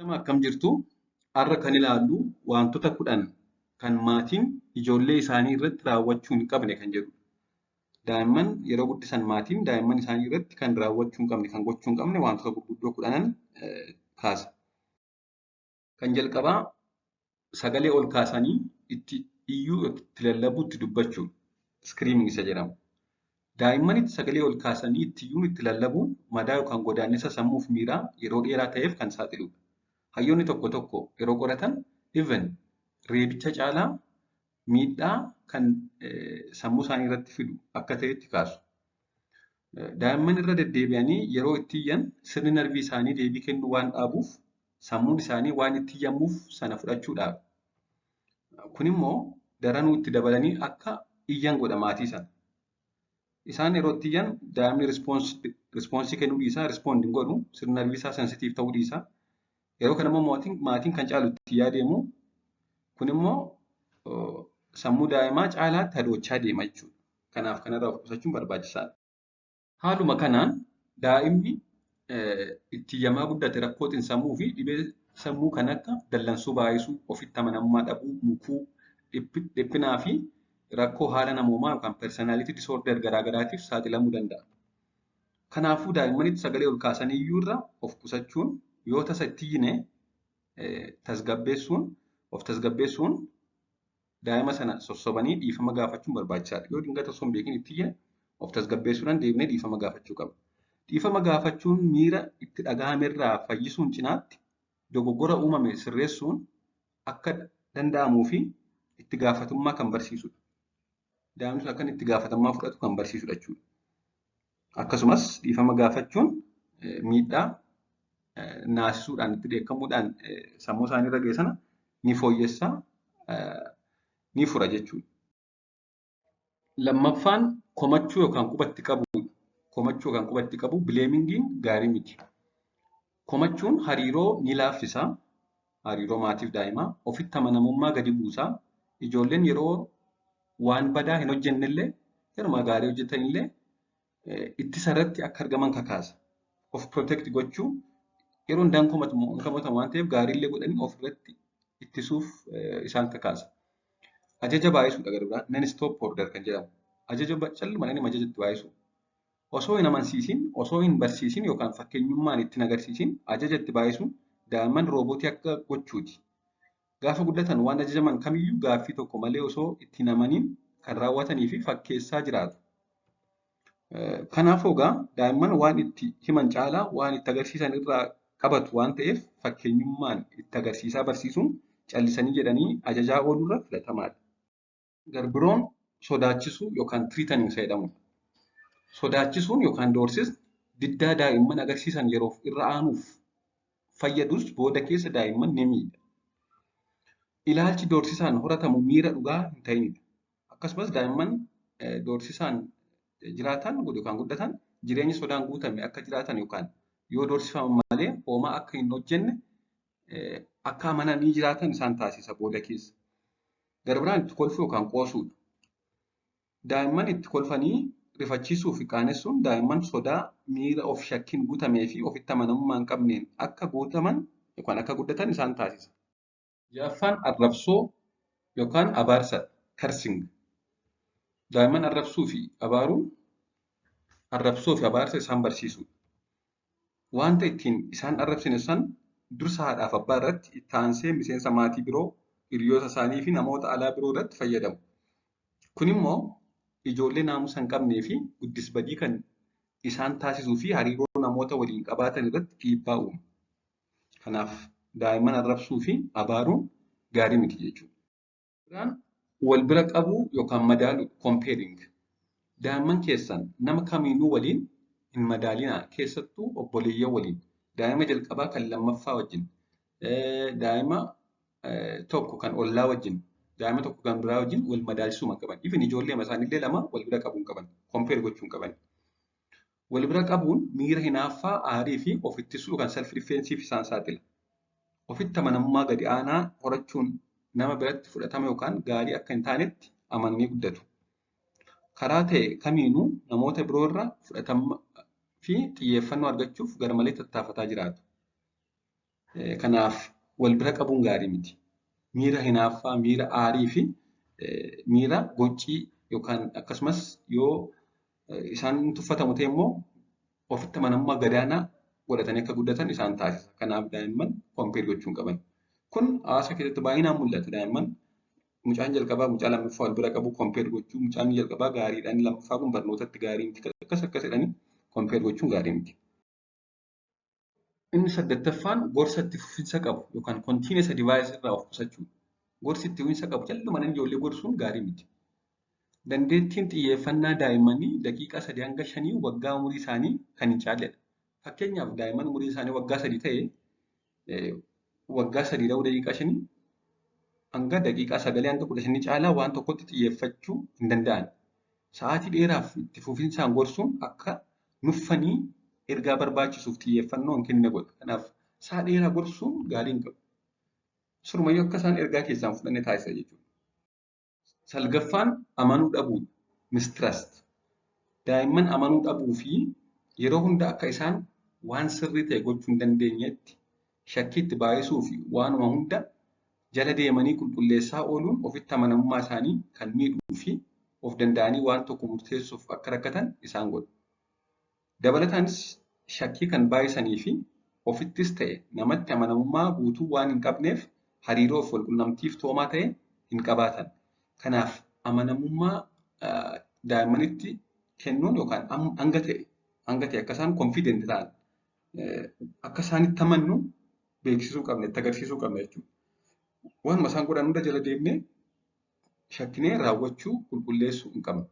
Nama akkam jirtu har'a kan ilaallu wantoota 10 kan maatiin ijoollee isaanii irratti raawwachuu hin qabne kan jedhudha. Daa'imman yeroo guddisan maatiin daa'imman isaanii irratti kan raawwachuu hin qabne, kan gochuu hin qabne wantoota gurguddoo 10 kaasa. Kan jalqabaa sagalee ol kaasanii itti iyyuu itti lallabuu itti dubbachuu iskiriiming isa jedhama. Daa'immanitti sagalee ol kaasanii itti iyyuu itti lallabuun madaa yookaan godaannisa sammuuf miiraa yeroo dheeraa ta'eef kan saaxiludha. Hayyoonni tokko tokko yeroo qoratan even reebicha caalaa miidhaa kan sammuu isaanii irratti fidu akka ta'etti kaasu. Daa'imman irra deddeebi'anii yeroo itti iyyan sirni narvii isaanii deebii kennuu waan dhaabuuf sammuun isaanii waan itti iyyamuuf sana fudhachuu dhaaba. Kun immoo daranuu itti dabalanii akka iyyan godha maatii sana. Isaan yeroo itti iyyan daa'imni rispoonsii kennuu dhiisaa, rispoond hin godhu, sirni narvii isaa sensitiif ta'uu dhiisaa. Yeroo kana immoo maatiin kan caalu itti yaadeemu kun immoo sammuu daa'imaa caalaatti hadoochaa deema jechuudha. Kanaaf kanarraa of qusachuun barbaachisaadha. Haaluma kanaan daa'imni itti iyyamaa guddate rakkoo xiinsammuu fi dhibee sammuu kan akka dallansuu baay'isuu, ofitti amanamummaa dhabuu, mukuu, dhiphinaa fi rakkoo haala namoomaa yookaan personality disorder garaagaraatiif saaxilamuu danda'a. Kanaafuu daa'immanitti sagalee ol kaasanii iyyuu irraa of qusachuun yoo tasa itti iyyine of tasgabbeessuun daa'ima sana sossobanii dhiifama gaafachuun barbaachisaadha. Yoo dingata osoo hin beekin itti iyyine of tasgabbeessuudhaan deebinee dhiifama gaafachuu qaba. Dhiifama gaafachuun miira itti dhagahamerraa fayyisuun cinaatti dogoggora uumame sirreessuun akka danda'amuu fi itti gaafatamummaa kan barsiisudha. Daa'imni sun akka itti gaafatamummaa fudhatu kan barsiisudha jechuudha. Akkasumas dhiifama gaafachuun miidhaa naasisuudhaan itti dheekkamuudhaan sammuu isaanii irra ga'e sana ni fooyyessaa, ni fura jechuudha. Lammaffaan komachuu yookaan qubatti qabuudha. Komachuu yookaan qubatti qabu bileemingiin gaarii miti. Komachuun hariiroo ni laaffisa, hariiroo maatiif daa'imaa, ofitti amanamummaa gadi buusaa, ijoolleen yeroo waan badaa hin hojjennellee, yeroo gaarii hojjetanillee ittisa irratti akka argaman kakaasa. Of protect gochuu yeroo hundaan komatamu waan ta'eef gaariillee godhanii ofirratti ittisuuf isaan kakaasa. Ajaja baay'isuudha garuu non-stop order kan jedhamu. Ajaja callumaan inni ajajatti baay'isu. Osoo hin amansiisin, osoo hin barsiisin yookaan fakkeenyummaan ittiin agarsiisin ajaja itti baay'isuun daa'imman roobootii akka gochuuti. Gaafa guddatan waan ajajaman kamiyyuu gaaffii tokko malee osoo ittiin amaniin kan raawwatanii fi fakkeessaa jiraatu. Kanaafuu egaa daa'imman waan itti himan caalaa waan itti agarsiisan irraa qabatu waan ta'eef fakkeenyummaan itti agarsiisaa barsiisuun callisanii jedhanii ajajaa oolurra filatamaadha. Garbiroon sodaachisuu yookaan tiriitaniin jedhamudha. Sodaachisuun yookaan doorsisni diddaa daa'imman agarsiisan yeroof irra aanuuf fayyadus booda keessa daa'imman ni miidha. Ilaalchi doorsisaan horatamu miira dhugaa hin ta'inidha. Akkasumas daa'imman doorsisaan jiraatan yookaan guddatan jireenya sodaan guutame akka jiraatan yookaan yoo doorsifaman malee homaa akka hin hojjenne akka amananii jiraatan isaan taasisa booda keessa. Garbiraan itti kolfuu yookaan qoosuudha. Daa'imman itti kolfanii rifachiisuu fi qaanessuun daa'imman sodaa miira of shakkiin guutamee fi ofitti amanamummaa hin qabneen akka guutaman yookaan akka guddatan isaan taasisa. Ja'affaan arrabsoo yookaan abaarsa karsing. Daa'imman arrabsoo fi abaarsa isaan barsiisudha. Wanta ittiin isaan arrabsine san dursa haadhaaf abbaa irratti itti aansee miseensa maatii biroo, hiriyoota isaanii fi namoota alaa biroo irratti fayyadamu. Kun immoo ijoollee naamusa hin qabnee fi guddis badii kan isaan taasisuu fi hariiroo namoota waliin qabaatan irratti dhiibbaa uuma. Kanaaf daa'imman arrabsuu fi abaaruun gaarii miti jechuudha. Wal bira qabuu yookaan madaaluu comparing. Daa'imman keessan nama kamiinuu waliin hin madaalinaa, keessattuu obboleeyyan waliin. Daa'ima jalqabaa kan lammaffaa wajjin, daa'ima tokko kan ollaa wajjin, daa'ima tokko kan biraa wajjin wal madaalchisuu hin qaban. Ifin ijoollee isaaniillee lama wal bira qabuu hin qaban. Compare gochuu hin qaban. Wal bira qabuun miira hinaaffaa, aarii fi of ittisuu yookaan self defensiif isaan saaxila. Ofitti amanamummaa gadi aanaa horachuun nama biratti fudhatama yookaan gaarii akka hin taanetti amananii guddatu. Karaa ta'e kamiinuu namoota biroo irraa fudhatama fi xiyyeeffannoo argachuuf garmalee tattaafataa jiraatu. Kanaaf wal bira qabuun gaarii miti. Miira hinaaffaa, miira aarii fi miira goccii yookaan akkasumas yoo isaan tuffatamu ta'e immoo ofitti amanamummaa gadaanaa godhatanii akka guddatan isaan taasisa. Kanaaf daa'imman kompeer gochuu hin qaban. Kun hawaasa keessatti baay'inaan mul'ata. Daa'imman mucaan jalqabaa mucaa lammaffaa wal bira qabu kompeer gochuu, mucaan jalqabaa gaariidhaan lammaffaa kun barnootatti gaarii miti akkas akkas jedhanii kompeer gochuun gaarii miti. Inni saddeettaffaan gorsa itti fufinsa qabu yookaan kontiinees adivaayis irraa of qusachuu. Gorsi itti fufinsa qabu jallumaan ijoollee gorsuun gaarii miti. Dandeettiin xiyyeeffannaa daa'immanii daqiiqaa 3 hanga 5 waggaa umurii isaanii kan hin caalledha. Fakkeenyaaf daa'imman umuriin isaanii waggaa 3 ta'e waggaa 3 ta'uu daqiiqaa 5 hanga daqiiqaa 9 hanga 15 caalaa waan tokkotti xiyyeeffachuu hin danda'an. Sa'aatii dheeraaf itti fufinsaan gorsuun akka nuffanii ergaa barbaachisuuf xiyyeeffannoo hin kenne godha. Kanaaf sa'a dheeraa gorsuun gaarii hin qabu. Surumayyuu akka isaan ergaa keessaan fudhanne taasisa jechuudha. Salgaffaan amanuu dhabuu, mistrust. Daa'imman amanuu dhabuu fi yeroo hunda akka isaan waan sirrii ta'e gochuu hin dandeenyetti shakkii itti baay'isuu fi waanuma hunda jala deemanii qulqulleessaa ooluun ofitti amanamummaa isaanii kan miidhuu fi of danda'anii waan tokko murteessuuf akka rakkatan isaan godha. Dabalataanis shakkii kan baay'isanii fi ofittis ta'e namatti amanamummaa guutuu waan hin qabneef hariiroo fi walqunnamtiif toomaa ta'e hin qabaatan. Kanaaf amanamummaa daa'immanitti kennuun yookaan hanga ta'e akka isaan confident ta'an akka isaanitti amannu beeksisuu qabna, itti agarsiisuu qabna jechuudha. Waanuma isaan godhan hunda jala deemnee shakkinee raawwachuu qulqulleessuu hin qabnu.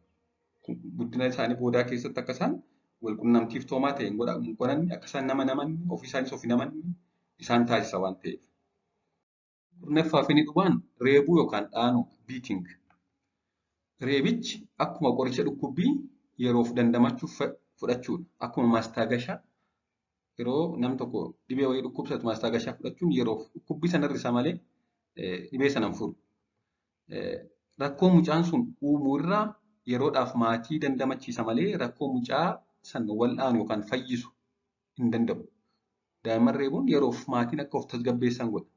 Guddina isaanii boodaa keessatti akka isaan walqunnamtiif toomaa ta'e hin godhanne akka isaan nama namanne ofii isaaniis of hin amanne isaan taasisa waan ta'eef. Kurnaffaa fi inni dhumaan reebuu yookaan dhaanuu beating. Reebichi akkuma qoricha dhukkubbii yeroof dandamachuuf fudhachuudha. Akkuma maastaagashaa yeroo nam tokko dhibee wayii dhukkubsatu maastaagashaa fudhachuun yeroof dhukkubbii sana hir'isa malee dhibee sana hin furu. Rakkoo mucaan sun uumuu irraa yeroodhaaf maatii dandamachiisa malee rakkoo mucaa sana wal'aanu yookaan fayyisu hin danda'u. Daa'imman reebuun yeroof maatiin akka of tasgabbeessan godha.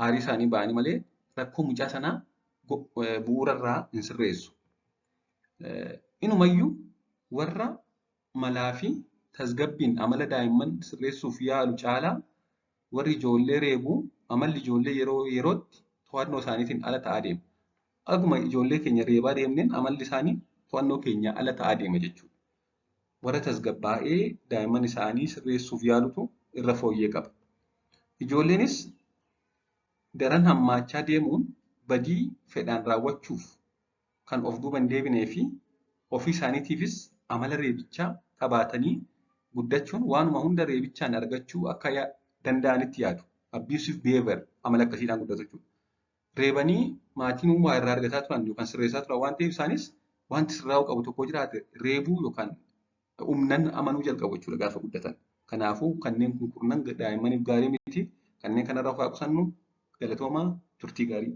Aarii isaanii ba'anii malee rakkoo mucaa sanaa bu'uurarraa hin sirreessu. Inumayyuu warra malaa fi tasgabbiin amala daa'imman sirreessuuf yaalu caalaa warri ijoollee reebuu amalli ijoollee yeroo yerootti to'annoo isaaniitiin ala ta'aa deema. Akkuma ijoollee keenya reebaa deemneen amalli isaanii to'annoo keenya ala ta'aa deema jechuudha. Warra tasgabbaa'ee daa'imman isaanii sirreessuuf yaalutu irra fooyyee qaba. Ijoolleenis daran hammaachaa deemuun badii fedhaan raawwachuuf kan of duuba hin deebinee fi ofii isaaniitiifis amala reebichaa qabaatanii guddachuun waanuma hunda reebichaan argachuu akka danda'anitti yaadu. Abusive behavior amala akkasiidhaan guddatu jechuudha. Reebanii maatiin waa irraa argataa turan yookaan sirreessaa turan waan ta'eef isaanis wanti sirraa'uu qabu tokko jiraate reebuu yookaan humnan amanuu jalqabu jechuudha gaafa guddatan. Kanaafuu kanneen kurnan daa'immaniif gaarii miti. Kanneen kanarraa of haa qusannu galatoomaa turtii gaarii.